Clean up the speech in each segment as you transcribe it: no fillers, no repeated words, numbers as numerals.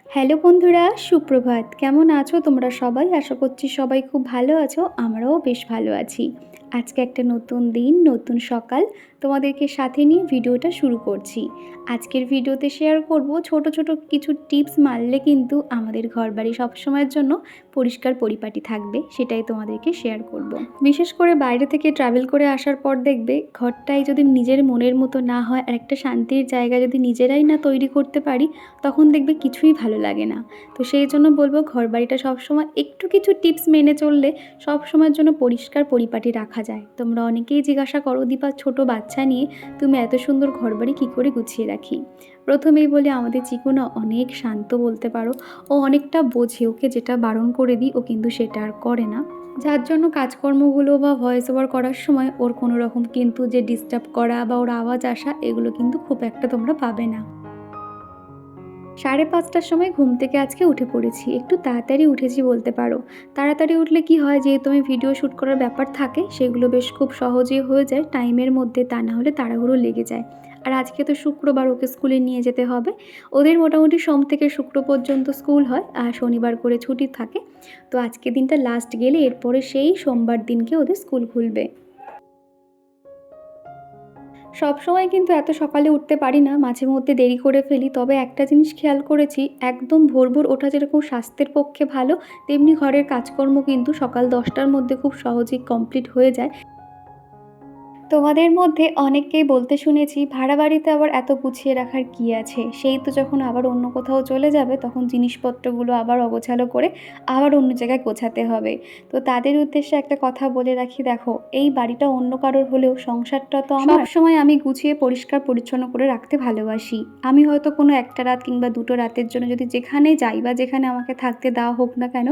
Hello বন্ধুরা, সুপ্রভাত। কেমন আছো তোমরা সবাই? আশা করছি সবাই খুব ভালো আছো। আমরাও বেশ ভালো আছি। আজকে একটা নতুন দিন, নতুন সকাল তোমাদেরকে সাথে নিয়ে ভিডিওটা শুরু করছি। আজকের ভিডিওতে শেয়ার করব ছোট, ছোট কিছু টিপস মানলে কিন্তু আমাদের ঘরবাড়ি সবসময়ের জন্য পরিষ্কার পরিপাটি থাকবে। সেটাই তোমাদেরকে শেয়ার করব। বিশেষ করে বাইরে থেকে ট্রাভেল করে আসার পর দেখবে ঘরটাই যদি নিজের মনের মতো না হয় আর একটা শান্তির জায়গা যদি নিজেরাই না তৈরি করতে পারি, তখন দেখবে কিছুই ভালো লাগে না। তো সেই জন্য বলবো ঘরবাড়িটা সবসময় একটু কিছু টিপস মেনে চললে সবসময়ের জন্য পরিষ্কার পরিপাটি রাখা যায়। তোমরা অনেকেই জিজ্ঞাসা করো, দীপা ছোট বাচ্চা নিয়ে তুমি এত সুন্দর ঘরবাড়ি কী করে গুছিয়ে রাখি? প্রথমেই বলি, আমাদের চিকু না অনেক শান্ত বলতে পারো। ও অনেকটা বোঝে, ওকে যেটা বারণ করে দিই ও কিন্তু সেটা আর করে না। যার জন্য কাজকর্মগুলো বা ভয়েস ওভার করার সময় ওর কোনো রকম কিন্তু যে ডিস্টার্ব করা বা ওর আওয়াজ আসা, এগুলো কিন্তু খুব একটা তোমরা পাবে না। 5:30টার সময় ঘুম থেকে আজকে উঠে পড়েছি। একটু তাড়াতাড়ি উঠেছি বলতে পারো। তাড়াতাড়ি উঠলে কি হয়, যেহেতু আমি ভিডিও শ্যুট করার ব্যাপার থাকে, সেগুলো বেশ খুব সহজেই হয়ে যায় টাইমের মধ্যে, তা না হলে তাড়াহুড়ো লেগে যায়। আর আজকে তো শুক্রবার, ওকে স্কুলে নিয়ে যেতে হবে। ওদের মোটামুটি সোম থেকে শুক্র পর্যন্ত স্কুল হয় আর শনিবার করে ছুটি থাকে। তো আজকে দিনটা লাস্ট গেলে এরপরে সেই সোমবার দিনকে ওদের স্কুল খুলবে। সবসময় কিন্তু এত সকালে উঠতে পারি না, মাঝে মধ্যে দেরি করে ফেলি। তবে একটা জিনিস খেয়াল করেছি, একদম ভোর ভোর ওঠা যেরকম স্বাস্থ্যের পক্ষে ভালো, তেমনি ঘরের কাজকর্ম কিন্তু সকাল 10টার মধ্যে খুব সহজেই কমপ্লিট হয়ে যায়। তোমাদের মধ্যে অনেককেই বলতে শুনেছি, ভাড়া বাড়িতে আবার এত গুছিয়ে রাখার কি আছে? সেই তো যখন আবার অন্য কোথাও চলে যাবে তখন জিনিসপত্রগুলো আবার অগোছালো করে আবার অন্য জায়গায় গোছাতে হবে। তো তাদের উদ্দেশ্যে একটা কথা বলে রাখি, দেখো এই বাড়িটা অন্য কারোর হলেও সংসারটা তো আমার। সবসময় আমি গুছিয়ে পরিষ্কার পরিচ্ছন্ন করে রাখতে ভালোবাসি। আমি হয়তো কোনো একটা রাত কিংবা দুটো রাতের জন্য যদি যেখানে যাই বা যেখানে আমাকে থাকতে দেওয়া হোক না কেন,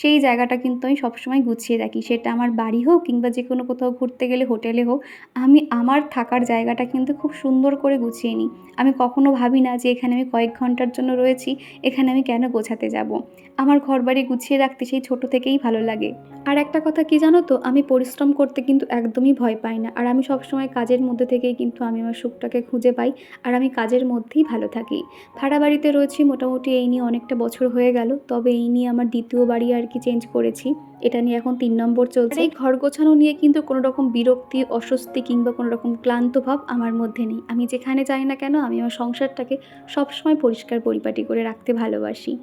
সেই জায়গাটা কিন্তু আমি সবসময় গুছিয়ে রাখি। সেটা আমার বাড়ি হোক কিংবা যে কোনো কোথাও ঘুরতে গেলে হোটেলে হোক, আমি আমার থাকার জায়গাটা কিন্তু খুব সুন্দর করে গুছিয়ে নিই। আমি কখনো ভাবি না যে এখানে আমি কয়েক ঘন্টার জন্য রয়েছি, এখানে আমি কেন গোছাতে যাব? আমার ঘরবাড়ি গুছিয়ে রাখতে সেই ছোট থেকেই ভালো লাগে। আর একটা কথা কি জানো তো, আমি পরিশ্রম করতে কিন্তু একদমই ভয় পাই না। আর আমি সবসময় কাজের মধ্যে থেকেই কিন্তু আমি আমার সুখটাকে খুঁজে পাই। আর আমি কাজের মধ্যেই ভালো থাকি। ভাড়া বাড়িতে রয়েছি মোটামুটি এই নিয়ে অনেকটা বছর হয়ে গেল। তবে এই নিয়ে আমার দ্বিতীয় বাড়ি আর কি চেঞ্জ করেছি। এটা নিয়ে এখন ৩ নম্বর চলছে। এই ঘর গোছানো নিয়ে কিন্তু কোনো রকম বিরক্তি, অস্বস্তি কিংবা কোনো রকম ক্লান্ত ভাব আমার মধ্যে নেই। আমি যেখানে যাই না কেন, আমি আমার সংসারটাকে সবসময় পরিষ্কার পরিপাটি করে রাখতে ভালোবাসি।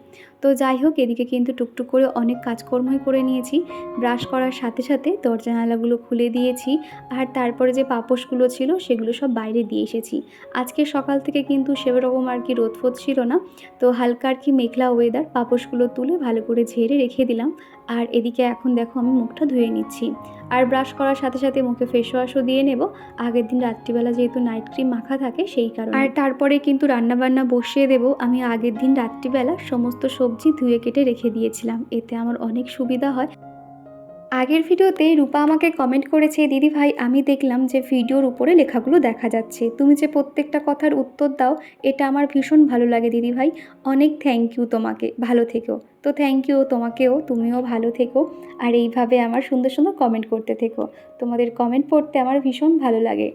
তো যাই হোক, এদিকে কিন্তু টুকটুক করে অনেক কাজকর্মই করে নিয়েছি। ব্রাশ করার সাথে সাথে দরজা জানালাগুলো খুলে দিয়েছি। আর তারপরে যে পাপোশগুলো ছিল সেগুলো সব বাইরে দিয়ে এসেছি। আজকে সকাল থেকে কিন্তু সেরকম আর কি রোদ ফোদ ছিল না। তো হালকা আর কি মেঘলা ওয়েদার, পাপোশগুলো তুলে ভালো করে ঝেড়ে রেখে দিলাম। আর এদিকে এখন দেখো আমি মুখটা ধুয়ে নিচ্ছি। আর ব্রাশ করার সাথে সাথে মুখে ফেস ওয়াশও দিয়ে নেব। আগের দিন রাত্রিবেলা যেহেতু নাইট ক্রিম মাখা থাকে সেই কারণে। আর তারপরে কিন্তু রান্নাবান্না বসিয়ে দেব। আমি আগের দিন রাত্রিবেলা সমস্ত সবজি ধুয়ে কেটে রেখে দিয়েছিলাম, এতে আমার অনেক সুবিধা হয়। আগের ভিডিওতে রূপা আমাকে কমেন্ট করেছে, দিদি ভাই আমি দেখলাম যে ভিডিওর উপরে লেখাগুলো দেখা যাচ্ছে, তুমি যে প্রত্যেকটা কথার উত্তর দাও, এটা আমার ভীষণ ভালো লাগে দিদি ভাই। অনেক থ্যাংক ইউ তোমাকে, ভালো থেকো। তো থ্যাংক ইউ তোমাকেও, তুমিও ভালো থেকো। আর এইভাবে আমার সুন্দর সুন্দর কমেন্ট করতে থেকো। তোমাদের কমেন্ট পড়তে আমার ভীষণ ভালো লাগে।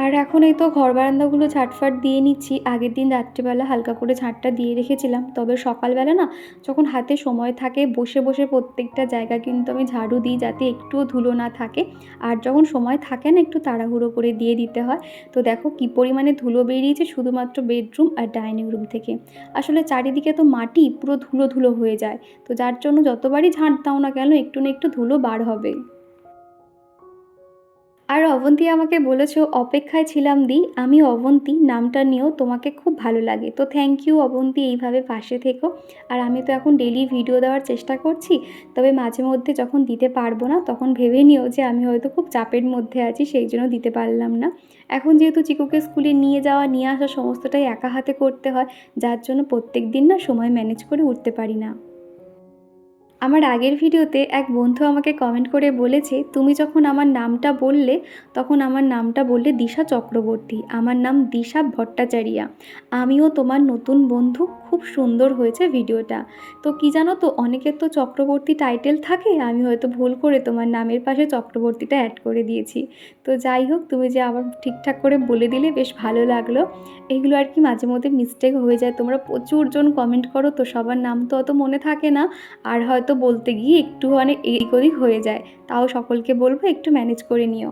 আর এখন এই তো ঘর বারান্দাগুলো ঝাঁটফাট দিয়ে নিচ্ছি। আগের দিন রাত্রিবেলা হালকা করে ঝাঁটটা দিয়ে রেখেছিলাম। তবে সকালবেলা না, যখন হাতে সময় থাকে বসে বসে প্রত্যেকটা জায়গা কিন্তু আমি ঝাড়ু দিই, যাতে একটুও ধুলো না থাকে। আর যখন সময় থাকে না, একটু তাড়াহুড়ো করে দিয়ে দিতে হয়। তো দেখো কি পরিমাণে ধুলো বেরিয়েছে শুধুমাত্র বেডরুম আর ডাইনিং রুম থেকে। আসলে চারিদিকে তো মাটি, পুরো ধুলো ধুলো হয়ে যায়। তো যার জন্য যতবারই ঝাঁট দাও না কেন, একটু না একটু ধুলো বার হবে। আর অবন্তী আমাকে বলেছো, অপেক্ষায় ছিলাম দি, আমি অবন্তী নামটা নিয়েও তোমাকে খুব ভালো লাগে। তো থ্যাংক ইউ অবন্তী, এইভাবে পাশে থেকো। আর আমি তো এখন ডেলি ভিডিও দেওয়ার চেষ্টা করছি। তবে মাঝে মধ্যে যখন দিতে পারবো না, তখন ভেবে নিও যে আমি হয়তো খুব চাপের মধ্যে আছি, সেই জন্য দিতে পারলাম না। এখন যেহেতু চিকুকে স্কুলে নিয়ে যাওয়া নিয়ে আসা সমস্তটাই একা হাতে করতে হয়, যার জন্য প্রত্যেক দিন না সময় ম্যানেজ করে উঠতে পারি না। আমার আগের ভিডিওতে এক বন্ধু আমাকে কমেন্ট করে বলেছে, তুমি যখন আমার নামটা বললে তখন আমার নামটা বললে দিশা চক্রবর্তী, আমার নাম দিশা ভট্টাচারিয়া। আমিও তোমার নতুন বন্ধু, খুব সুন্দর হয়েছে ভিডিওটা। তো কি জানো তো, অনেকের তো চক্রবর্তী টাইটেল থাকে, আমি হয়তো ভুল করে তোমার নামের পাশে চক্রবর্তীটা অ্যাড করে দিয়েছি। তো যাই হোক, তুমি যে আবার ঠিকঠাক করে বলে দিলে, বেশ ভালো লাগলো। এগুলো আর কি মাঝে মধ্যে মিস্টেক হয়ে যায়, তোমরা প্রচুর জন কমেন্ট করো তো সবার নাম তো অত মনে থাকে না, আর হয়তো বলতে গিয়ে একটু অনেক এদিক ওদিক হয়ে যায়। তাও সকলকে বলবো একটু ম্যানেজ করে নিও।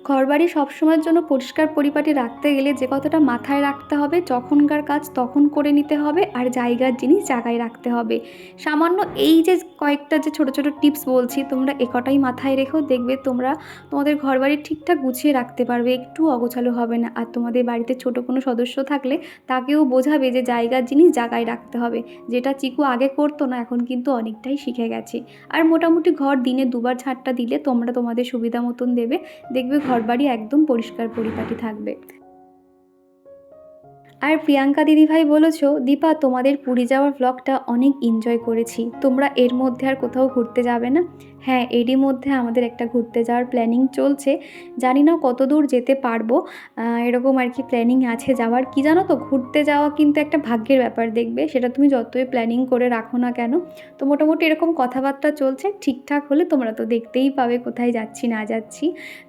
ঘরবাড়ি সবসময়ের জন্য পরিষ্কার পরিপাটি রাখতে গেলে যে কথাটা মাথায় রাখতে হবে, যখনকার কাজ তখন করে নিতে হবে, আর জায়গার জিনিস জায়গায় রাখতে হবে। সামান্য এই যে কয়েকটা যে ছোট ছোট টিপস বলছি, তোমরা একটাই মাথায় রেখো, দেখবে তোমরা তোমাদের ঘরবাড়ি ঠিকঠাক গুছিয়ে রাখতে পারবে, একটু অগোছালো হবে না। আর তোমাদের বাড়িতে ছোট কোনো সদস্য থাকলে তাকেও বোঝাবে যে জায়গার জিনিস জায়গায় রাখতে হবে, যেটা চিকু আগে করতো না, এখন কিন্তু অনেকটাই শিখে গেছে। আর মোটামুটি ঘর দিনে দুবার ঝাঁটটা দিলে তোমরা তোমাদের সুবিধা মতন দেবে, দেখবে ঘরবাড়ি একদম পরিষ্কার পরিপাটি থাকবে। আর প্রিয়াঙ্কা দিদিভাই বলেছো, দীপা তোমাদের পুরী যাওয়ার ব্লগটা অনেক এনজয় করেছি, তোমরা এর মধ্যে আর কোথাও ঘুরতে যাবে না? হ্যাঁ, এরই মধ্যে আমাদের একটা ঘুরতে যাওয়ার প্ল্যানিং চলছে, জানি না কত দূর যেতে পারবো, এরকম আর কি প্ল্যানিং আছে যাওয়ার। কি জানো তো, ঘুরতে যাওয়া কিন্তু একটা ভাগ্যের ব্যাপার, দেখবে সেটা তুমি যতই প্ল্যানিং করে রাখো না কেন। তো মোটামুটি এরকম কথাবার্তা চলছে, ঠিকঠাক হলে তোমরা তো দেখতেই পাবে কোথায় যাচ্ছি না যাচ্ছি।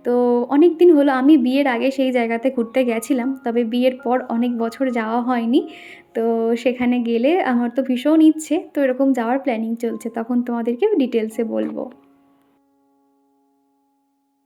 তো অনেক দিন হলো, আমি বিয়ের আগে সেই জায়গাতে ঘুরতে গেছিলাম, তবে বিয়ের পর অনেক বছর যাওয়া হয়নি। তো সেখানে গেলে আমার তো ভীষণ ইচ্ছে, তো এরকম যাওয়ার প্ল্যানিং চলছে, তখন তোমাদেরকে ডিটেলসে বলবো।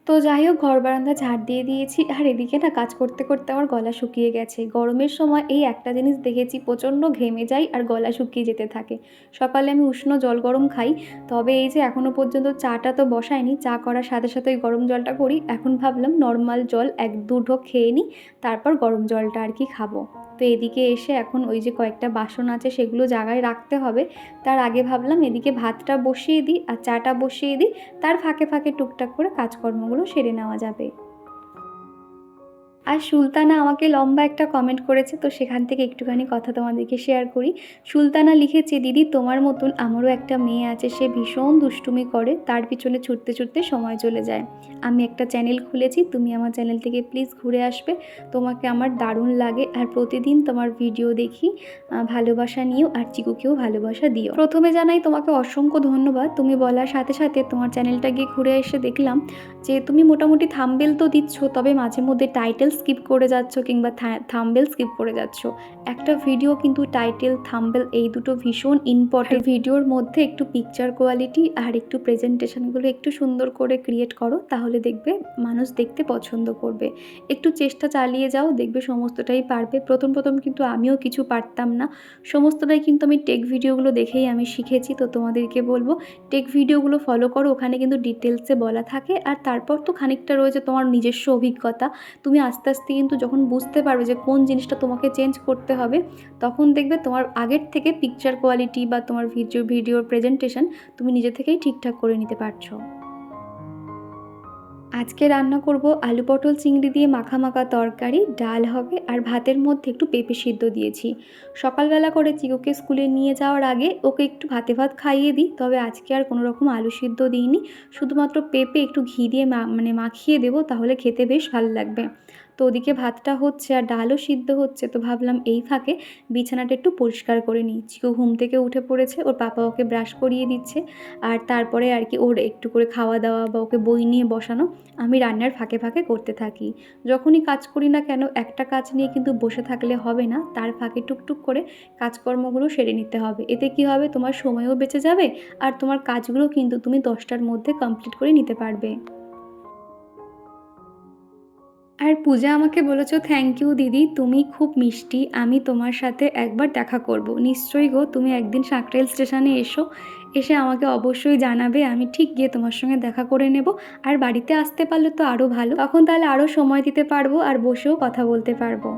তো যাই হোক, ঘর বারান্দা ঝাড় দিয়ে দিয়েছি, আর এদিকে না কাজ করতে করতে আমার গলা শুকিয়ে গেছে। গরমের সময় এই একটা জিনিস দেখেছি, প্রচণ্ড ঘেমে যাই আর গলা শুকিয়ে যেতে থাকে। সকালে আমি উষ্ণ জল গরম খাই, তবে এই যে এখনও পর্যন্ত চাটা তো বসায়নি, চা করার সাথে সাথে ওই গরম জলটা করি। এখন ভাবলাম নর্মাল জল এক দু ঢোক খেয়ে নিই, তারপর গরম জলটা আর কি খাবো। তো এদিকে এসে এখন ওই যে কয়েকটা বাসন আছে সেগুলো জায়গায় রাখতে হবে, তার আগে ভাবলাম এদিকে ভাতটা বসিয়ে দিই আর চাটা বসিয়ে দিই, তার ফাঁকে ফাঁকে টুকটাক করে কাজকর্মগুলো সেরে নেওয়া যাবে। আর সুলতানা আমাকে লম্বা একটা কমেন্ট করেছে, তো সেখান থেকে একটুখানি কথা তোমাদেরকে শেয়ার করি। সুলতানা লিখেছে, দিদি তোমার মতন আমারও একটা মেয়ে আছে, সে ভীষণ দুষ্টুমি করে, তার পিছনে ছুটতে ছুটতে সময় চলে যায়। আমি একটা চ্যানেল খুলেছি, তুমি আমার চ্যানেল থেকে প্লিজ ঘুরে আসবে, তোমাকে আমার দারুণ লাগে, আর প্রতিদিন তোমার ভিডিও দেখি, ভালোবাসা নিও আর চিকুকেও ভালোবাসা দিও। প্রথমে জানাই তোমাকে অসংখ্য ধন্যবাদ, তুমি বলার সাথে সাথে তোমার চ্যানেলটা গিয়ে ঘুরে এসে দেখলাম যে তুমি মোটামুটি থাম্বনেল তো দিচ্ছ, তবে মাঝে মধ্যে টাইটেল স্কিপ করে যাচ্ছ কিংবা থাম্বনেল স্কিপ করে যাচ্ছ। একটা ভিডিও কিন্তু টাইটেল থাম্বনেল এই দুটো ভীষণ ইম্পর্টেন্ট। ভিডিওর মধ্যে একটু পিকচার কোয়ালিটি আর একটু প্রেজেন্টেশনগুলো একটু সুন্দর করে ক্রিয়েট করো, তাহলে দেখবে মানুষ দেখতে পছন্দ করবে। একটু চেষ্টা চালিয়ে যাও, দেখবে সমস্তটাই পারবে। প্রথম প্রথম কিন্তু আমিও কিছু পারতাম না, সমস্তটাই কিন্তু আমি টেক ভিডিওগুলো দেখেই আমি শিখেছি। তো তোমাদেরকে বলবো টেক ভিডিওগুলো ফলো করো, ওখানে কিন্তু ডিটেলসে বলা থাকে। আর তারপর তো খানিকটা রয়েছে তোমার নিজস্ব অভিজ্ঞতা, তুমি আস্তে আস্তে কিন্তু যখন বুঝতে পারবে যে কোন জিনিসটা তোমাকে চেঞ্জ করতে হবে, তখন দেখবে তোমার আগের থেকে পিকচার কোয়ালিটি বা তোমার ভিডিওর প্রেজেন্টেশন তুমি নিজে থেকেই ঠিকঠাক করে নিতে পারছো। আজকে রান্না করব আলু পটল চিংড়ি দিয়ে মাখা মাখা তরকারি, ডাল হবে, আর ভাতের মধ্যে একটু পেঁপে সিদ্ধ দিয়েছি। সকালবেলা করে চিকুকে স্কুলে নিয়ে যাওয়ার আগে ওকে একটু ভাতে ভাত খাইয়ে দিই, তবে আজকে আর কোনো রকম আলু সিদ্ধ দিইনি, শুধুমাত্র পেঁপে একটু ঘি দিয়ে মাখিয়ে দেবো, তাহলে খেতে বেশ ভালো লাগবে। তো ওদিকে ভাতটা হচ্ছে আর ডালও সিদ্ধ হচ্ছে, তো ভাবলাম এই ফাঁকে বিছানাটা একটু পরিষ্কার করে নিই। চিকু ঘুম থেকে উঠে পড়েছে, ওর পাপা ওকে ব্রাশ করিয়ে দিচ্ছে, আর তারপরে আর কি ওর একটু করে খাওয়া দাওয়া বা ওকে বই নিয়ে বসানো আমি রান্নার ফাঁকে ফাঁকে করতে থাকি। যখনই কাজ করি না কেন, একটা কাজ নিয়ে কিন্তু বসে থাকলে হবে না, তার ফাঁকে টুকটুক করে কাজকর্মগুলো সেরে নিতে হবে। এতে কি হবে, তোমার সময়ও বেঁচে যাবে, আর তোমার কাজগুলো কিন্তু তুমি 10টার মধ্যে কমপ্লিট করে নিতে পারবে। আর পূজা আমাকে বলেছো, থ্যাংক ইউ দিদি, তুমি খুব মিষ্টি, আমি তোমার সাথে একবার দেখা করব। নিশ্চয়ই গো, তুমি একদিন সাঁকরাইল স্টেশনে এসো, এসে আমাকে অবশ্যই জানাবে, আমি ঠিক গিয়ে তোমার সঙ্গে দেখা করে নেব। আর বাড়িতে আসতে পারলে তো আরও ভালো, তখন তাহলে আরও সময় দিতে পারবো আর বসেও কথা বলতে পারবো।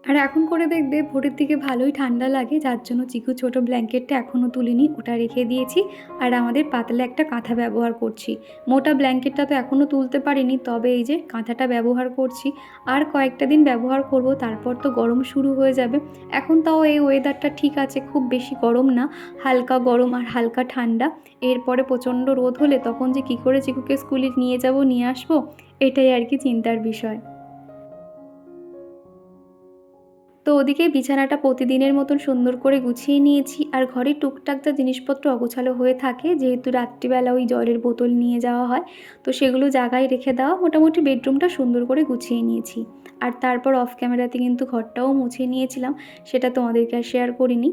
আর এখন করে দেখবে ভোরের দিকে ভালোই ঠান্ডা লাগে, যার জন্য চিকু ছোট ব্ল্যাঙ্কেটটা এখনও তুলিনি, ওটা রেখে দিয়েছি। আর আমাদের পাতলা একটা কাঁথা ব্যবহার করছি। মোটা ব্ল্যাঙ্কেটটা তো এখনও তুলতে পারিনি, তবে এই যে কাঁথাটা ব্যবহার করছি। আর কয়েকটা দিন ব্যবহার করব, তারপর তো গরম শুরু হয়ে যাবে। এখন তাও এই ওয়েদারটা ঠিক আছে, খুব বেশি গরম না, হালকা গরম আর হালকা ঠান্ডা। এরপরে প্রচণ্ড রোদ হলে তখন যে কী করে চিকুকে স্কুলে নিয়ে যাব, নিয়ে আসবো, এটাই আর কি চিন্তার বিষয়। তো ওদিকে বিছানাটা প্রতিদিনের মতন সুন্দর করে গুছিয়ে নিয়েছি। আর ঘরে টুকটাক যা জিনিসপত্র অগোছালো হয়ে থাকে, যেহেতু রাত্রিবেলা ওই জলের বোতল নিয়ে যাওয়া হয়, তো সেগুলো জায়গায় রেখে দেওয়া, মোটামুটি বেডরুমটা সুন্দর করে গুছিয়ে নিয়েছি। আর তারপর অফ ক্যামেরাতে কিন্তু ঘরটাও মুছে নিয়েছিলাম, সেটা তোমাদেরকে আর শেয়ার করিনি।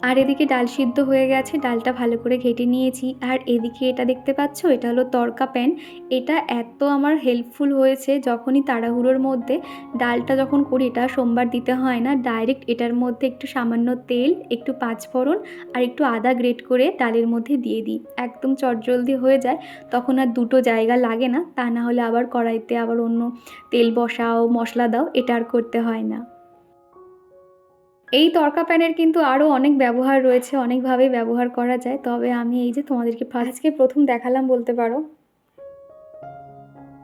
আর এদিকে ডাল সিদ্ধ হয়ে গেছে, ডালটা ভালো করে ঘেটে নিয়েছি। আর এদিকে এটা দেখতে পাচ্ছ, এটা হলো তড়কা প্যান। এটা এত আমার হেল্পফুল হয়েছে, যখনই তাড়াহুড়োর মধ্যে ডালটা যখন করি, এটা সোমবার দিতে হয় না, ডাইরেক্ট এটার মধ্যে একটু সামান্য তেল, একটু পাঁচফোড়ন আর একটু আদা গ্রেট করে ডালের মধ্যে দিয়ে দিই, একদম চটজলদি হয়ে যায়। তখন আর দুটো জায়গা লাগে না, তা না হলে আবার কড়াইতে আবার অন্য তেল বসাও, মশলা দাও, এটা আর করতে হয় না। এই তড়কা প্যানের কিন্তু আরও অনেক ব্যবহার রয়েছে, অনেকভাবে ব্যবহার করা যায়, তবে আমি এই যে তোমাদেরকে আজকে প্রথম দেখালাম বলতে পারো।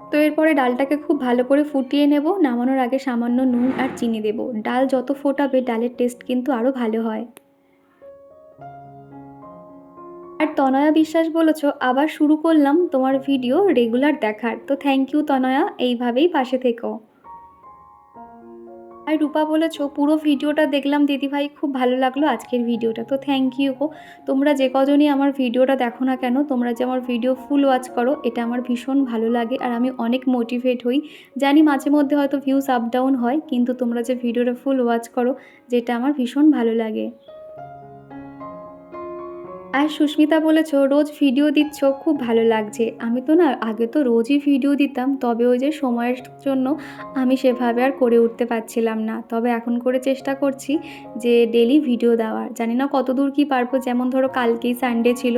তো এরপরে ডালটাকে খুব ভালো করে ফুটিয়ে নেব, নামানোর আগে সামান্য নুন আর চিনি দেব। ডাল যত ফোটাবে ডালের টেস্ট কিন্তু আরও ভালো হয়। আর তনয়া বিশ্বাস বলেছ আবার শুরু করলাম তোমার ভিডিও রেগুলার দেখার, তো থ্যাংক ইউ তনয়া, এইভাবেই পাশে থেকো। আর রূপা বলেছ পুরো ভিডিওটা দেখলাম দিদিভাই, খুব ভালো লাগলো আজকের ভিডিওটা, তো থ্যাংক ইউ গো। তোমরা যে কজনই আমার ভিডিওটা দেখো না কেন, তোমরা যে আমার ভিডিও ফুল ওয়াচ করো, এটা আমার ভীষণ ভালো লাগে আর আমি অনেক মোটিভেট হই। জানি মাঝে মধ্যে হয়তো ভিউজ আপ ডাউন হয়, কিন্তু তোমরা যে ভিডিওটা ফুল ওয়াচ করো, যেটা আমার ভীষণ ভালো লাগে। আর সুস্মিতা বলেছ রোজ ভিডিও দিচ্ছ, খুব ভালো লাগছে। আমি তো না আগে তো রোজই ভিডিও দিতাম, তবে ওই যে সময়ের জন্য আমি সেভাবে আর করে উঠতে পারছিলাম না। তবে এখন করে চেষ্টা করছি যে ডেলি ভিডিও দেওয়ার, জানি না কতদূর কী পারবো। যেমন ধরো কালকেই সানডে ছিল,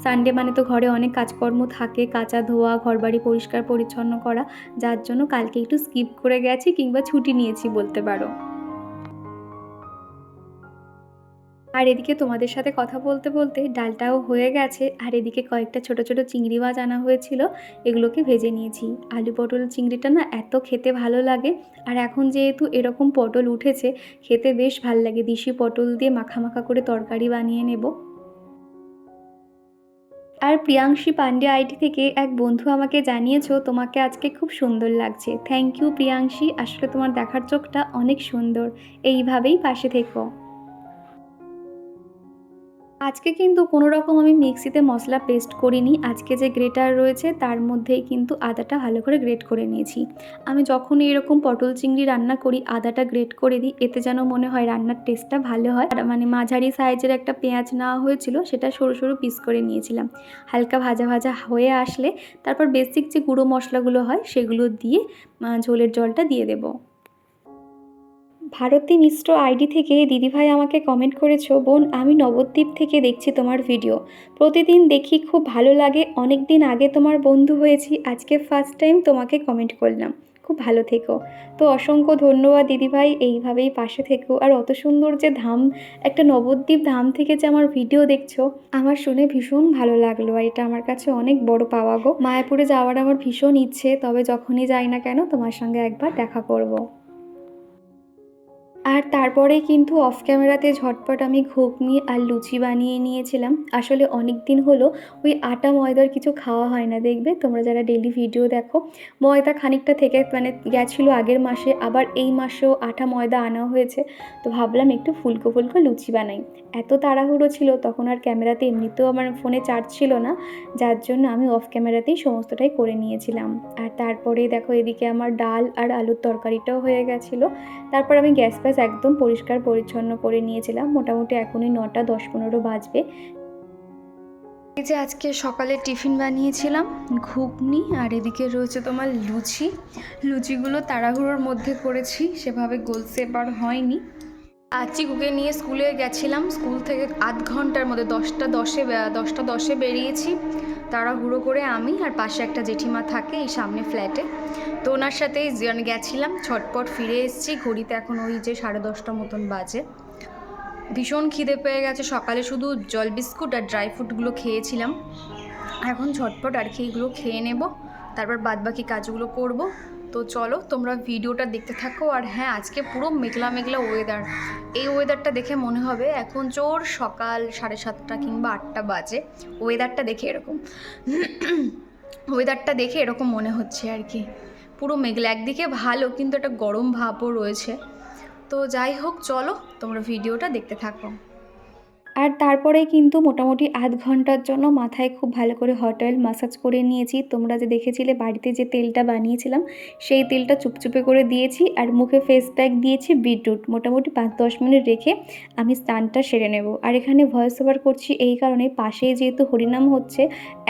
সানডে মানে তো ঘরে অনেক কাজকর্ম থাকে, কাচা ধোয়া, ঘরবাড়ি পরিষ্কার পরিচ্ছন্ন করা, যার জন্য কালকে একটু স্কিপ করে গেছি, কিংবা ছুটি নিয়েছি বলতে পারো। আর এদিকে তোমাদের সাথে কথা বলতে বলতে ডালটাও হয়ে গেছে। আর এদিকে কয়েকটা ছোট ছোট চিংড়ি মাছ আনা হয়েছিল, এগুলোকে ভেজে নিয়েছি। আলু পটল চিংড়িটা না এত খেতে ভালো লাগে। আর এখন যেহেতু এরকম পটল উঠেছে, খেতে বেশ ভালো লাগে। দেশি পটল দিয়ে মাখা মাখা করে তরকারি বানিয়ে নেব। আর প্রিয়াংশী পান্ডে আইডি থেকে এক বন্ধু আমাকে জানিয়েছো তোমাকে আজকে খুব সুন্দর লাগছে। থ্যাংক ইউ প্রিয়াংশী, আসলে তোমার দেখার চোখটা অনেক সুন্দর, এইভাবেই পাশে থেকো। আজকে কিন্তু কোনো রকম আমি মিক্সিতে মশলা পেস্ট করিনি। আজকে যে গ্রেটার রয়েছে তার মধ্যেই কিন্তু আদাটা ভালো করে গ্রেট করে নিয়েছি। আমি যখনই এরকম পটল চিংড়ি রান্না করি আদাটা গ্রেট করে দিই, এতে যেন মনে হয় রান্নার টেস্টটা ভালো হয়। আর মানে মাঝারি সাইজের একটা পেঁয়াজ নেওয়া হয়েছিল, সেটা সরু সরু পিস করে নিয়েছিলাম। হালকা ভাজা ভাজা হয়ে আসলে তারপর বেসিক যে গুঁড়ো মশলাগুলো হয় সেগুলো দিয়ে ঝোলের জলটা দিয়ে দেবো। ভারতী মিশ্র আইডি থেকে দিদিভাই আমাকে কমেন্ট করেছো, বোন আমি নবদ্বীপ থেকে দেখছি তোমার ভিডিও, প্রতিদিন দেখি, খুব ভালো লাগে, অনেক দিন আগে তোমার বন্ধু হয়েছি, আজকে ফার্স্ট টাইম তোমাকে কমেন্ট করলাম, খুব ভালো থেকো। তো অসংখ্য ধন্যবাদ দিদিভাই, এইভাবেই পাশে থেকো। আর অত সুন্দর যে ধাম, একটা নবদ্বীপ ধাম থেকে যে আমার ভিডিও দেখছো, আমার শুনে ভীষণ ভালো লাগলো। আর এটা আমার কাছে অনেক বড় পাওয়া গো। মায়াপুরে যাওয়ার আমার ভীষণ ইচ্ছে, তবে যখনই যাই না কেন তোমার সঙ্গে একবার দেখা করব। আর তারপরে কিন্তু অফ ক্যামেরাতে ঝটপট আমি ঘুগনি আর লুচি বানিয়ে নিয়েছিলাম। আসলে অনেক দিন হলো ওই আটা ময়দার কিছু খাওয়া হয় না, দেখবে তোমরা যারা ডেলি ভিডিও দেখো, ময়দা খানিকটা থেকে মানে গেছিলো আগের মাসে, আবার এই মাসেও আটা ময়দা আনা হয়েছে। তো ভাবলাম একটু ফুলকো ফুলকো লুচি বানাই। এত তাড়াহুড়ো ছিল তখন, আর ক্যামেরাতে এমনিতেও আমার ফোনে চার্জ ছিল না, যার জন্য আমি অফ ক্যামেরাতেই সমস্তটাই করে নিয়েছিলাম। আর তারপরে দেখো এদিকে আমার ডাল আর আলুর তরকারিটাও হয়ে গেছিলো। তারপর আমি গ্যাস একদম পরিষ্কার পরিচ্ছন্ন করে নিয়েছিলাম। মোটামুটি এখনই 9টা 10-15 বাজবে। এই যে আজকে সকালে টিফিন বানিয়েছিলাম ঘুগনি, আর এদিকে রয়েছে তোমার লুচি। লুচিগুলো তাড়াহুড়োর মধ্যে করেছি, সেভাবে গোল শেপ আর হয়নি। চিকুকে নিয়ে স্কুলে গেছিলাম, স্কুল থেকে আধ ঘন্টার মধ্যে 10টা 10 বেরিয়েছি। তাড়াহুড়ো করে আমি আর পাশে একটা জেঠিমা থাকে এই সামনে ফ্ল্যাটে, তো ওনার সাথেই গেছিলাম। ছটপট ফিরে এসেছি, ঘড়িতে এখন ওই যে 10:30 মতন বাজে। ভীষণ খিদে পেয়ে গেছে, সকালে শুধু জল বিস্কুট আর ড্রাই ফ্রুটগুলো খেয়েছিলাম। এখন ঝটপট আর কি এগুলো খেয়ে নেব, তারপর বাদবাকি কাজগুলো করব। তো চলো তোমরা ভিডিওটা দেখতে থাকো। আর হ্যাঁ, আজকে পুরো মেঘলা মেঘলা ওয়েদার। এই ওয়েদারটা দেখে মনে হবে এখন জোর সকাল 7:30 কিংবা 8টা বাজে। ওয়েদারটা দেখে এরকম ওয়েদারটা দেখে এরকম মনে হচ্ছে আর কি। পুরো মেঘলা, একদিকে ভালো কিন্তু একটা গরম ভাবও রয়েছে। তো যাই হোক, চলো তোমরা ভিডিওটা দেখতে থাকো। আর তারপরে কিন্তু মোটামুটি আধ ঘন্টার জন্য মাথায় খুব ভালো করে হট অয়েল মাসাজ করে নিয়েছি। তোমরা যে দেখেছিলে বাড়িতে যে তেলটা বানিয়েছিলাম সেই তেলটা চুপচুপে করে দিয়েছি, আর মুখে ফেস প্যাক দিয়েছি বিটরুট। মোটামুটি 5-10 মিনিট রেখে আমি স্নানটা সেরে নেব। আর এখানে ভয়েস ওভার করছি এই কারণে, পাশেই যেহেতু হরিনাম হচ্ছে,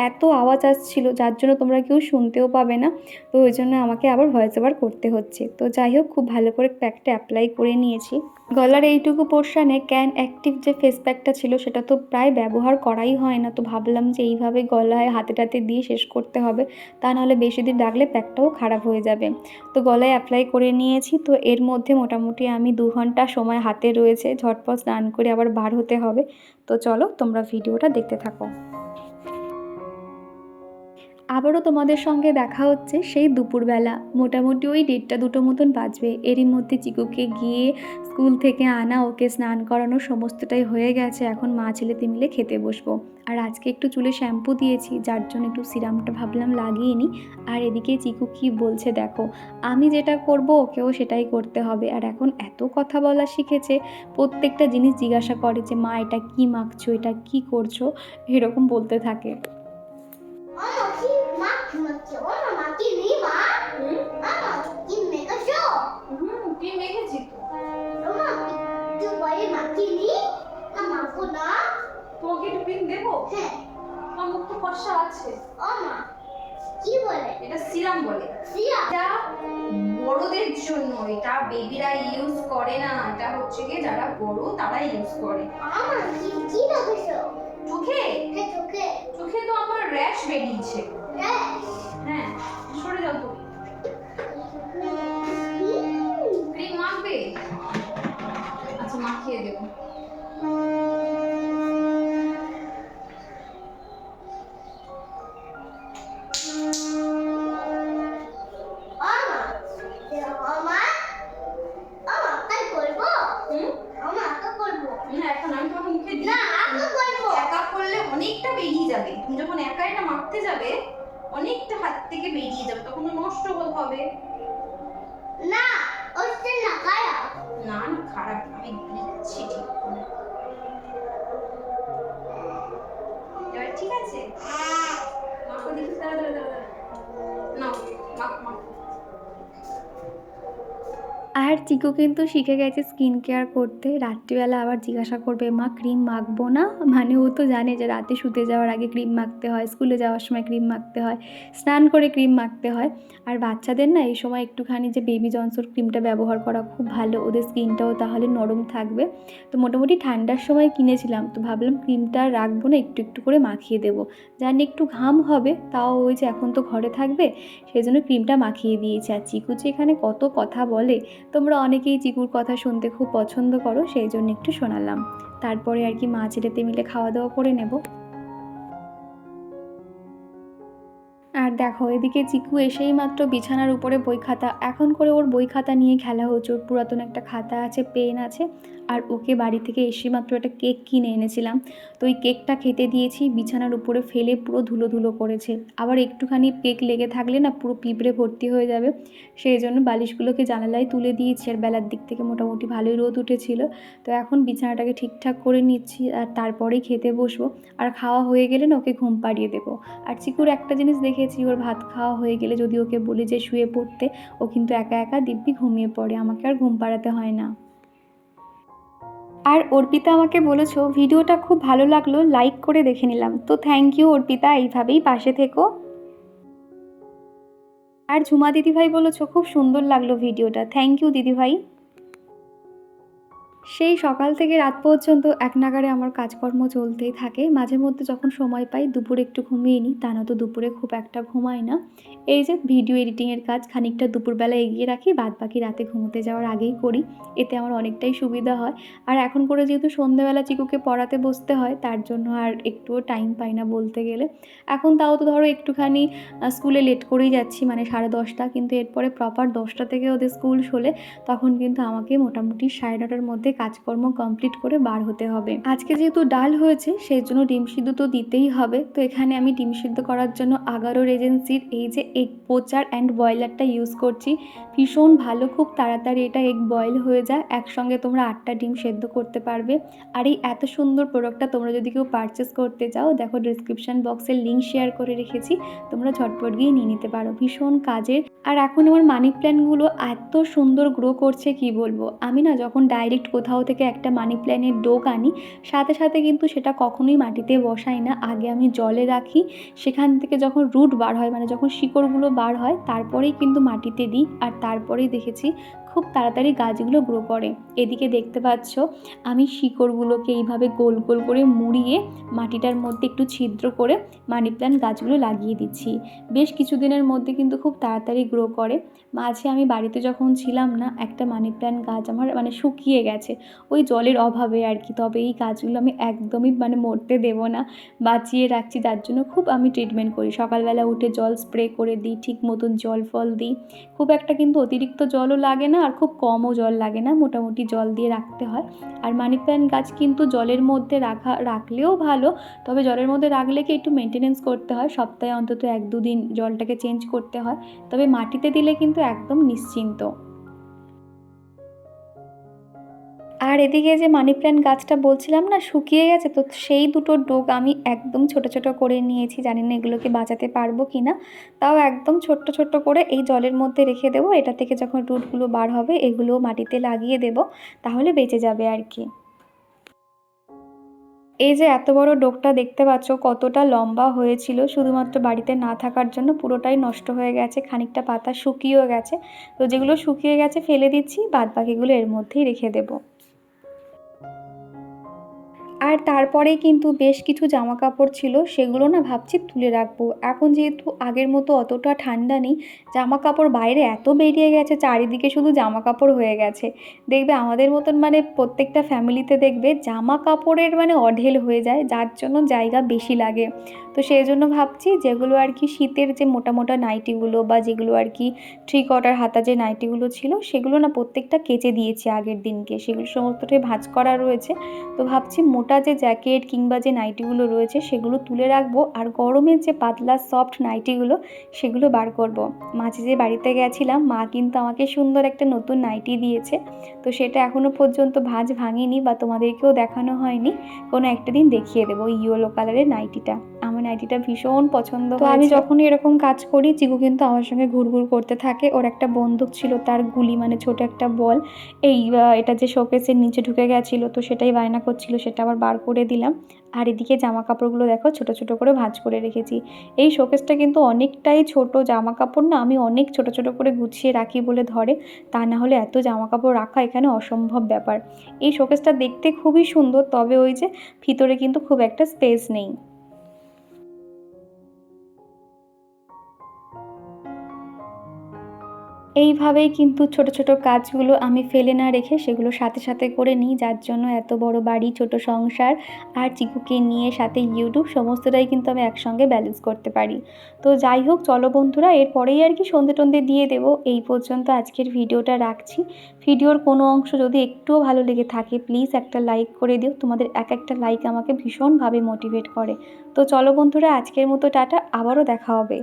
এত আওয়াজ আসছিল যার জন্য তোমরা কেউ শুনতেও পাবে না। তো ওই জন্য আমাকে আবার ভয়েস ওভার করতে হচ্ছে। তো যাই হোক, খুব ভালো করে প্যাকটা অ্যাপ্লাই করে নিয়েছি। গলার এইটুকু পোর্শানে ক্যান অ্যাক্টিভ যে ফেস প্যাকটা ছিল সেটা তো প্রায় ব্যবহার করাই হয় না, তো ভাবলাম যে এইভাবে গলায় হাতে টাতে দিয়ে শেষ করতে হবে, তা নাহলে বেশি দিন রাখলে প্যাকটাও খারাপ হয়ে যাবে। তো গলায় অ্যাপ্লাই করে নিয়েছি। তো এর মধ্যে মোটামুটি আমি 2 ঘন্টা সময় হাতে রয়েছে, ঝটপট স্নান করে আবার বার হতে হবে। তো চলো তোমরা ভিডিওটা দেখতে থাকো। আবারও তোমাদের সঙ্গে দেখা হচ্ছে সেই দুপুরবেলা, মোটামুটি ওই 1:30-2টো মতন বাজবে। এরই মধ্যে চিকুকে গিয়ে স্কুল থেকে আনা, ওকে স্নান করানো সমস্তটাই হয়ে গেছে। এখন মা ছেলেতে মিলে খেতে বসবো। আর আজকে একটু চুলে শ্যাম্পু দিয়েছি, যার জন্য একটু সিরামটা ভাবলাম লাগিয়ে নিই। আর এদিকে চিকু কি বলছে দেখো, আমি যেটা করব ওকেও সেটাই করতে হবে। আর এখন এত কথা বলা শিখেছে, প্রত্যেকটা জিনিস জিজ্ঞাসা করে যে মা এটা কি মাখছো, এটা কি করছো, এরকম বলতে থাকে। তোমাকে একটু ক্রিম দেবো? হ্যাঁ, আমার মুখ তো ফর্সা আছে। কি বলে এটা? সিরাম বলে। এটা বড়দের জন্য, এটা বেবিরা ইউজ করে না, এটা হচ্ছে কি যারা বড় তারা ইউজ করে। আমার কি কি লাগছে চোখে? হ্যাঁ, চোখে। চোখে তো আমার র‍্যাশ বেরিয়েছে। র‍্যাশ? হ্যাঁ, সরে যাও তুমি। ক্রিম মাখবে? আচ্ছা, মাখিয়ে দেবো। অনেকটা বেরিয়ে যাবে, তুমি যখন একা এটা মাখতে যাবে অনেকটা হাত থেকে বেরিয়ে যাবে, তখন নষ্ট হবে। না, ওটা না খারাপ। না না, খারাপ আমি দিচ্ছি ঠিক করে। এবার ঠিক আছে, মাখো দেখি। দাঁড়া নাও, মাখ। আর চিকু কিন্তু শিখে গেছে স্কিন কেয়ার করতে। রাত্রিবেলা আবার জিজ্ঞাসা করবে মা ক্রিম মাখবো না, মানে ও তো জানে যে রাতে শুতে যাওয়ার আগে ক্রিম মাখতে হয়, স্কুলে যাওয়ার সময় ক্রিম মাখতে হয়, স্নান করে ক্রিম মাখতে হয়। আর বাচ্চাদের না এই সময় একটুখানি যে বেবি জনসন ক্রিমটা ব্যবহার করা খুব ভালো, ওদের স্কিনটাও তাহলে নরম থাকবে। তো মোটামুটি ঠান্ডার সময় কিনেছিলাম, তো ভাবলাম ক্রিমটা রাখবো না, একটু একটু করে মাখিয়ে দেবো, জানি একটু ঘাম হবে, তাও ওই যে এখন তো ঘরে থাকবে সেই জন্য ক্রিমটা মাখিয়ে দিয়েছি। আর চিকু যে এখানে কত কথা বলে, তোমরা অনেকেই চিকুর কথা শুনতে খুব পছন্দ করো, সেই জন্য একটু শোনালাম। তারপরে আর কি মা ছেলেতে মিলে খাওয়া দাওয়া করে নেব। আর দেখো এদিকে চিকু এসেই মাত্র বিছানার উপরে বই খাতা, এখন করে ওর বই খাতা নিয়ে খেলা হচ্ছে। ওর পুরাতন একটা খাতা আছে, পেন আছে। আর ওকে বাড়ি থেকে এসে মাত্র একটা কেক কিনে এনেছিলাম, তো ওই কেকটা খেতে দিয়েছি, বিছানার উপরে ফেলে পুরো ধুলো ধুলো করেছে। আবার একটুখানি কেক লেগে থাকলে না পুরো পিঁপড়ে ভর্তি হয়ে যাবে, সেই জন্য বালিশগুলোকে জানালায় তুলে দিয়েছি। আর বেলার দিক থেকে মোটামুটি ভালোই রোদ উঠেছিল, তো এখন বিছানাটাকে ঠিকঠাক করে নিচ্ছি আর তারপরেই খেতে বসবো। আর খাওয়া হয়ে গেলে না ওকে ঘুম পাড়িয়ে দেবো। আর চিকুর একটা জিনিস দেখেছি, ওর ভাত খাওয়া হয়ে গেলে যদি ওকে বলি যে শুয়ে পড়তে, ও কিন্তু একা একা দিব্যি ঘুমিয়ে পড়ে, আমাকে আর ঘুম পাড়াতে হয় না। আর অর্পিতা আমাকে বলেছো ভিডিওটা খুব ভালো লাগলো, লাইক করে দেখে নিলাম, তো থ্যাংক ইউ অর্পিতা, এইভাবেই পাশে থেকো। আর ঝুমা দিদিভাই বলেছো খুব সুন্দর লাগলো ভিডিওটা, থ্যাংক ইউ দিদিভাই। সেই সকাল থেকে রাত পর্যন্ত এক নাগাড়ে আমার কাজকর্ম চলতেই থাকে। মাঝে মধ্যে যখন সময় পাই দুপুরে একটু ঘুমিয়ে নিই, তা নয়তো দুপুরে খুব একটা ঘুমাই না। এই যে ভিডিও এডিটিংয়ের কাজ খানিকটা দুপুরবেলা এগিয়ে রাখি, বাদবাকি রাতে ঘুমোতে যাওয়ার আগেই করি। এতে আমার অনেকটাই সুবিধা হয়। আর এখন করে যেহেতু সন্ধ্যেবেলা চিকুকে পড়াতে বসতে হয়, তার জন্য আর একটুও টাইম পাই না বলতে গেলে। এখন তাও তো ধরো একটুখানি স্কুলে লেট করেই যাচ্ছি, মানে 10:30, কিন্তু এরপরে প্রপার 10টা থেকে ওদের স্কুল খোলে, তখন কিন্তু আমাকে মোটামুটি 9:30টার মধ্যে কাজকর্ম কমপ্লিট করে বার হতে হবে। আজকে যেহেতু ডাল হয়েছে সেই জন্য ডিম সিদ্ধ তো দিতেই হবে। তো এখানে আমি ডিম সিদ্ধ করার জন্য আগারোর এজেন্সির এই যে এগ পোচার অ্যান্ড বয়লারটা ইউজ করছি। ভীষণ ভালো, খুব তাড়াতাড়ি এটা এগ বয়েল হয়ে যায়, একসঙ্গে তোমরা 8টা ডিম সেদ্ধ করতে পারবে। আর এই এত সুন্দর প্রোডাক্টটা তোমরা যদি কেউ পারচেস করতে চাও, দেখো ডিসক্রিপশন বক্সে লিঙ্ক শেয়ার করে রেখেছি, তোমরা ঝটপট গিয়ে নিয়ে নিতে পারো। ভীষণ কাজের। আর এখন আমার মানি প্ল্যান্টগুলো এত সুন্দর গ্রো করছে কি বলবো। আমি না যখন ডাইরেক্ট কোথাও থেকে একটা মানি প্ল্যান্টের ডোক আনি, সাথে সাথে কিন্তু সেটা কখনোই মাটিতে বসাই না, আগে আমি জলে রাখি। সেখান থেকে যখন রুট বার হয়, মানে যখন শিকড়গুলো বার হয়, তারপরেই কিন্তু মাটিতে দিই। আর তারপরেই দেখেছি খুব তাড়াতাড়ি গাছগুলো গ্রো করে। এদিকে দেখতে পাচ্ছ আমি শিকড়গুলোকে এইভাবে গোল গোল করে মুড়িয়ে মাটিটার মধ্যে একটু ছিদ্র করে মানি প্ল্যান্ট গাছগুলো লাগিয়ে দিচ্ছি। বেশ কিছুদিনের মধ্যে কিন্তু খুব তাড়াতাড়ি গ্রো করে। মাঝে আমি বাড়িতে যখন ছিলাম না, একটা মানি প্ল্যান্ট গাছ আমার মানে শুকিয়ে গেছে, ওই জলের অভাবে আর কি। তবে এই গাছগুলো আমি একদমই মানে মরতে দেবো না, বাঁচিয়ে রাখছি। যার জন্য খুব আমি ট্রিটমেন্ট করি, সকালবেলা উঠে জল স্প্রে করে দিই, ঠিক মতন জল ফল দিই। খুব একটা কিন্তু অতিরিক্ত জলও লাগে না, আর খুব কমও জল লাগে না, মোটামুটি জল দিয়ে রাখতে হয়। আর মানি প্ল্যান্ট গাছ কিন্তু জলের মধ্যে রাখলেও ভালো, তবে জলের মধ্যে রাখলে কি একটু মেনটেনেন্স করতে হয়, সপ্তাহে অন্তত 1-2 দিন জলটাকে চেঞ্জ করতে হয়। তবে মাটিতে দিলে কিন্তু একদম নিশ্চিন্ত। আর এদিকে যে মানি প্ল্যান্ট গাছটা বলছিলাম না শুকিয়ে গেছে, তো সেই দুটো ডোগ আমি একদম ছোট ছোট করে নিয়েছি। জানি না এগুলোকে বাঁচাতে পারবো কি না, তাও একদম ছোট্ট ছোট্ট করে এই জলের মধ্যে রেখে দেবো। এটা থেকে যখন রুটগুলো বার হবে এগুলো মাটিতে লাগিয়ে দেবো, তাহলে বেঁচে যাবে আর কি। এই যে এত বড় ডোগটা দেখতে পাচ্ছ কতটা লম্বা হয়েছিল, শুধুমাত্র বাড়িতে না থাকার জন্য পুরোটাই নষ্ট হয়ে গেছে, খানিকটা পাতা শুকিয়েও গেছে। তো যেগুলো শুকিয়ে গেছে ফেলে দিচ্ছি, বাদ বাকিগুলো এর মধ্যেই রেখে দেবো। আর তারপরেই কিন্তু বেশ কিছু জামা কাপড় ছিল, সেগুলো না ভাবছি তুলে রাখবো। এখন যেহেতু আগের মতো অতটা ঠান্ডা নেই, জামা কাপড় বাইরে এত বেরিয়ে গেছে, চারিদিকে শুধু জামা কাপড় হয়ে গেছে। দেখবে আমাদের মতন মানে প্রত্যেকটা ফ্যামিলিতে দেখবে জামা কাপড়ের মানে অঢেল হয়ে যায়, যার জন্য জায়গা বেশি লাগে। তো সেই জন্য ভাবছি যেগুলো আর কি শীতের যে মোটা মোটা নাইটিগুলো, বা যেগুলো আর কি 3/4 হাতা যে নাইটিগুলো ছিল, সেগুলো না প্রত্যেকটা কেচে দিয়েছি আগের দিনকে, সেগুলো সমস্তটাই ভাঁজ করা রয়েছে। তো ভাবছি মোটা যে জ্যাকেট কিংবা যে নাইটিগুলো রয়েছে সেগুলো তুলে রাখবো, আর গরমের যে পাতলা সফট নাইটিগুলো সেগুলো বার করব। মাঝে যে বাড়িতে গেছিলাম, মা কিন্তু আমাকে সুন্দর একটা নতুন নাইটি দিয়েছে, তো সেটা এখনও পর্যন্ত ভাঁজ ভাঙিনি বা তোমাদেরকেও দেখানো হয়নি। কোনো একটা দিন দেখিয়ে দেবো ইয়েলো কালারের নাইটিটা। আমার নাইটিটা ভীষণ পছন্দ। তো আমি যখনই এরকম কাজ করি, চিকু কিন্তু আমার সঙ্গে ঘুরঘুর করতে থাকে। ওর একটা বন্দুক ছিল, তার গুলি মানে ছোট একটা বল, এটা যে শোকেসের নিচে ঢুকে গেছিলো, তো সেটাই বায়না করছিল, সেটা আবার বার করে দিলাম। আর এদিকে জামা কাপড়গুলো দেখো ছোট ছোট করে ভাঁজ করে রেখেছি। এই শোকেসটা কিন্তু অনেকটাই ছোট, জামা কাপড় না আমি অনেক ছোট ছোট করে গুছিয়ে রাখি বলে ধরে, তা না হলে এত জামা কাপড় রাখা এখানে অসম্ভব ব্যাপার। এই শোকেসটা দেখতে খুবই সুন্দর, তবে ওই যে ভিতরে কিন্তু খুব একটা স্পেস নেই। এইভাবেই কিন্তু ছোট ছোট কাজগুলো আমি ফেলে না রেখে সেগুলো সাথে সাথে করে নিই, যার জন্য এত বড় বাড়ি, ছোট সংসার, আর চিকুকে নিয়ে সাথে ইউটিউব সমস্তটাই কিন্তু আমি একসঙ্গে ব্যালেন্স করতে পারি। তো যাই হোক, চলো বন্ধুরা, এরপরেই আর কি সন্ধে টন্ধে দিয়ে দেবো। এই পর্যন্ত আজকের ভিডিওটা রাখছি। ভিডিওর কোনো অংশ যদি একটুও ভালো লেগে থাকে প্লিজ একটা লাইক করে দিও, তোমাদের এক একটা লাইক আমাকে ভীষণভাবে মোটিভেট করে। তো চলো বন্ধুরা, আজকের মতো টাটা, আবারও দেখা হবে।